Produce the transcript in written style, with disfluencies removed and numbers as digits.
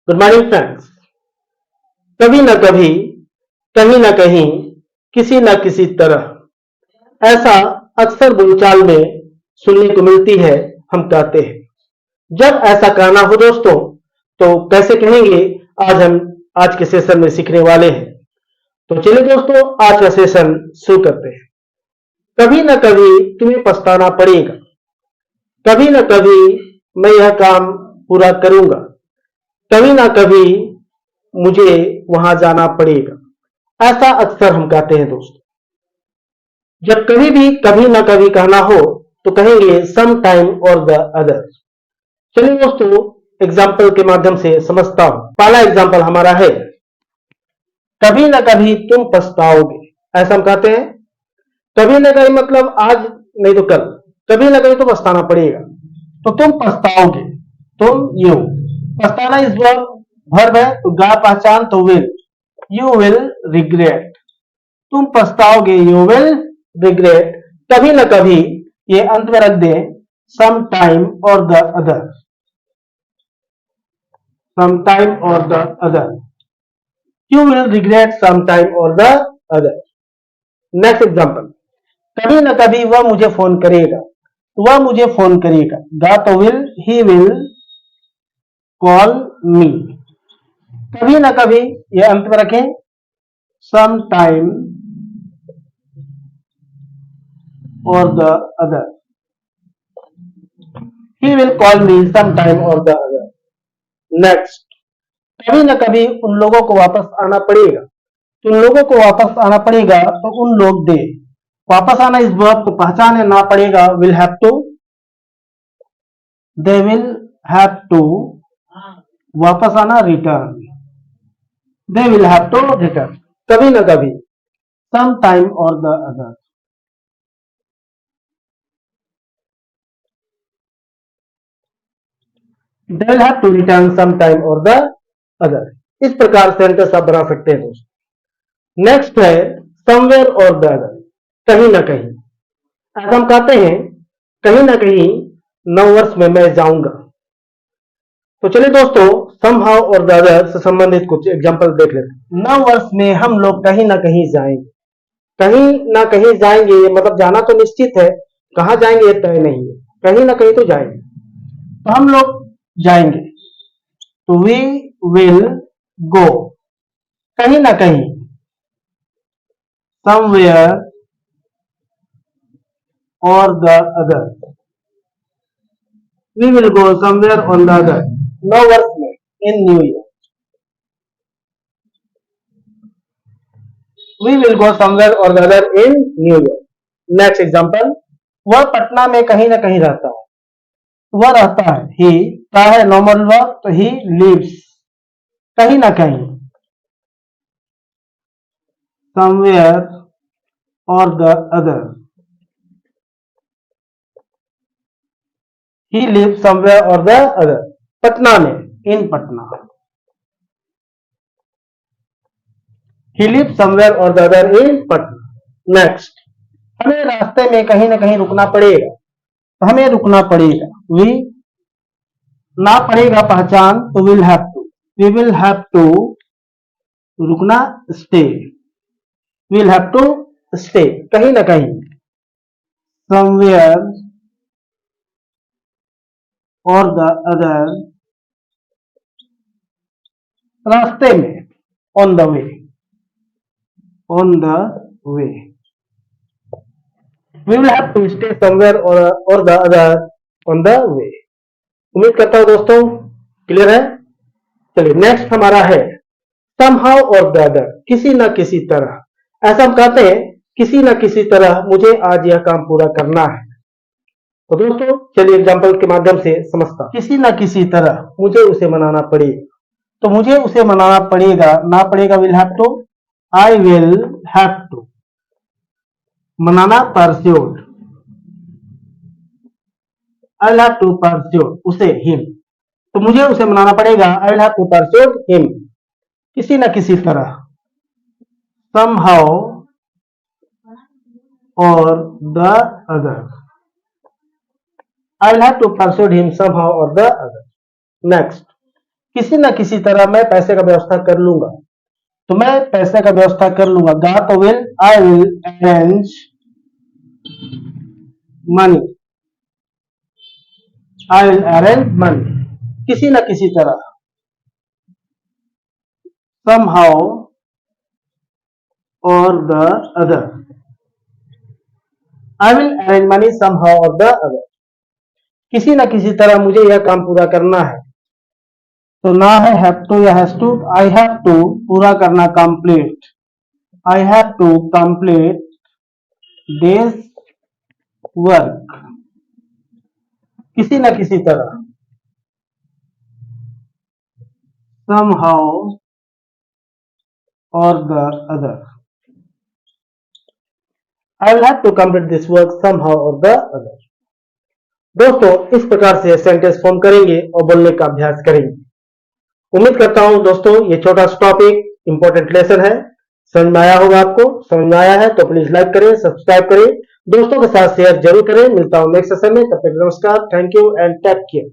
Good morning friends. कभी न कभी, कहीं न कहीं, किसी न किसी तरह ऐसा अक्सर बोलचाल में सुनने को मिलती है। हम कहते हैं, जब ऐसा कहना हो दोस्तों, तो कैसे कहेंगे? आज के सेशन में सीखने वाले हैं। तो चलिए दोस्तों, आज का सेशन शुरू करते हैं। कभी न कभी तुम्हें पछताना पड़ेगा। कभी न कभी मैं यह काम पूरा करूंगा। कभी ना कभी मुझे वहां जाना पड़ेगा। ऐसा अक्सर हम कहते हैं दोस्त। जब कभी भी कभी ना कभी कहना हो तो कहेंगे सम टाइम और द अदर। चलिए दोस्तों, एग्जाम्पल के माध्यम से समझता हूं। पहला एग्जाम्पल हमारा है, कभी ना कभी तुम पछताओगे। ऐसा हम कहते हैं। कभी ना कभी मतलब आज नहीं तो कल, कभी ना कभी तो पछताना पड़ेगा। तो तुम पछताओगे, तुम यू पछताना इस वर्ब है, तो गा पहचान तो विल, यू विल रिग्रेट। तुम पछताओगे, यू विल रिग्रेट। कभी ना कभी ये अंत में रख दें, some time or the other, some time or the other, you will regret some time or the other. Next example, कभी ना कभी वह मुझे फोन करेगा, वह मुझे फोन करेगा। गा तो will, he will call me. कभी ना कभी ये अंत में रखें, some time or the other, he will call me sometime or the other. Next, कभी न कभी उन लोगों को वापस आना पड़ेगा। तो उन लोगों को वापस आना पड़ेगा, तो उन लोग दे। वापस आना इस वर्ब को पहचाने ना पड़ेगा, will have to, they will have to। वापस आना return, they will have to return। कभी न कभी, sometime or the other। they will have to return sometime or the other। इस प्रकार सेंटेंस आप बना सकते हैं दोस्तों। नेक्स्ट है समवेयर और द अदर, कहीं ना कहीं। ऐसा हम कहते हैं, कहीं ना कहीं नववर्ष में मैं जाऊंगा। तो चलिए दोस्तों, समहाउ और द अदर से संबंधित कुछ एग्जांपल देख लेते हैं। नववर्ष में हम लोग कहीं ना कहीं जाएंगे। कहीं ना कहीं जाएंगे मतलब जाना तो निश्चित है, कहां जाएंगे ये तय नहीं है। कहीं ना कहीं तो जाएंगे, तो हम लोग जाएंगे। तो वी विल गो, कहीं ना कहीं, somewhere or the other, we will go somewhere on the other। नववर्ष में, in new year, we will go somewhere or the other in new year. Next example, वह पटना में कहीं ना कहीं रहता है। वह रहता है, ही का है नॉर्मल वर्ब, तो ही लिव्स, कहीं ना कहीं, somewhere or the other, he lives somewhere or the other। Patna में, in Patna, he lives somewhere or the other in Patna. Next, हमें रास्ते में कहीं ना कहीं रुकना पड़ेगा, तो हमें रुकना पड़ेगा। वी ना पड़ेगा पहचान, तो will have to, we will have to रुकना, stay, will have to stay, कहीं ना कहीं, समवेयर और द अदर, रास्ते में, on the way, on the way, we will have to stay somewhere or the other on the way। उम्मीद करता हूं दोस्तों क्लियर है। चलिए नेक्स्ट हमारा है somehow और the other, किसी ना किसी तरह। ऐसा हम कहते हैं, किसी ना किसी तरह मुझे आज यह काम पूरा करना है। तो दोस्तों चलिए एग्जांपल के माध्यम से समझता, किसी ना किसी तरह मुझे उसे मनाना पड़ेगा। तो मुझे उसे मनाना पड़ेगा, ना पड़ेगा will have to, I will have to मनाना, persuade, I will have to persuade उसे, हिम। तो मुझे उसे मनाना पड़ेगा, I will have to persuade him, किसी न किसी तरह, somehow or the other, I will have to persuade him somehow or the other। Next, किसी ना किसी तरह मैं पैसे का व्यवस्था कर लूंगा। तो मैं पैसे का व्यवस्था कर लूंगा। God will, I will arrange money. I will arrange money. किसी ना किसी तरह, somehow or the other. I will arrange money somehow or the other. किसी ना किसी तरह मुझे यह काम पूरा करना है। तो ना है हैव टू या has to, I have to पूरा करना, complete, I have to complete this work, किसी ना किसी तरह, somehow or the other, I will have to complete this work somehow or the other। दोस्तों इस प्रकार से सेंटेंस फॉर्म करेंगे और बोलने का अभ्यास करेंगे। उम्मीद करता हूं दोस्तों ये छोटा सा टॉपिक इंपॉर्टेंट लेसन है, समझ में आया होगा। आपको समझ में आया है तो प्लीज लाइक करें, सब्सक्राइब करें, दोस्तों के साथ शेयर जरूर करें। मिलता हूं नेक्स्ट सेशन में, तब तक नमस्कार, thank you and take care.